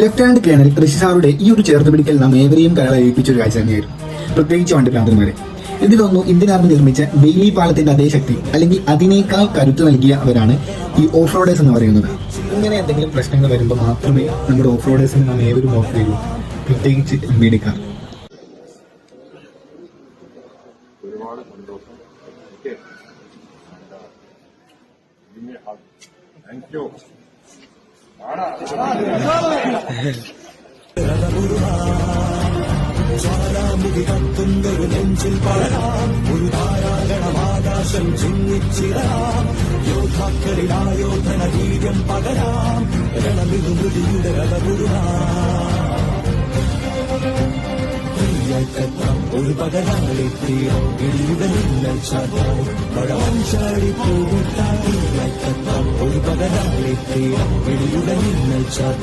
Lieutenant colonel ഋഷിസാറുടെ ഈ ഒരു ചേർത്തുപിടിക്കൽ നാം ഏവരെയും കരളയിപ്പിച്ച ഒരു കാഴ്ച തന്നെയായിരുന്നു, പ്രത്യേകിച്ച് വണ്ടിപ്രാന്തന്മാരെ. ഇതിലൊന്നും ഇന്ത്യൻ ആർമി നിർമ്മിച്ച ബെയിലി പാലത്തിന്റെ അതേ ശക്തി അല്ലെങ്കിൽ അതിനേക്കാൾ കരുത്ത് നൽകിയവരാണ് ഈ ഓഫ് റോഡേഴ്സ് എന്ന് പറയുന്നത്. ഇങ്ങനെ എന്തെങ്കിലും പ്രശ്നങ്ങൾ വരുമ്പോൾ മാത്രമേ നമ്മുടെ ഓഫ് റോഡേഴ്സിനെ നാം ഏവരും ഓഫ് ചെയ്യൂ, പ്രത്യേകിച്ച് മീഡിയക്കാർ. ഒരുപാട് സന്തോഷം. Thank you. ജ്വാലാമുഖി കത്തുന്നൊരു നെഞ്ചിൽ പടരാം, ഒരു ധാരാഗണമാകാശം ചിന്നിച്ചിടാം, യോദ്ധാക്കളിലായോധന വീര്യം പകരാം, രണമിരുമുടിയുടെ രഥപുരുവാം ഒരു പകരാളിത്തീരം ഇടിയുടെ മിന്നൽ ചാട്ടം പഴം ചാടി പൂവിട്ടാം ഒരു പകരാളിത്തീരം ഇടിയുടെ മിന്നൽ ചാട്ടം.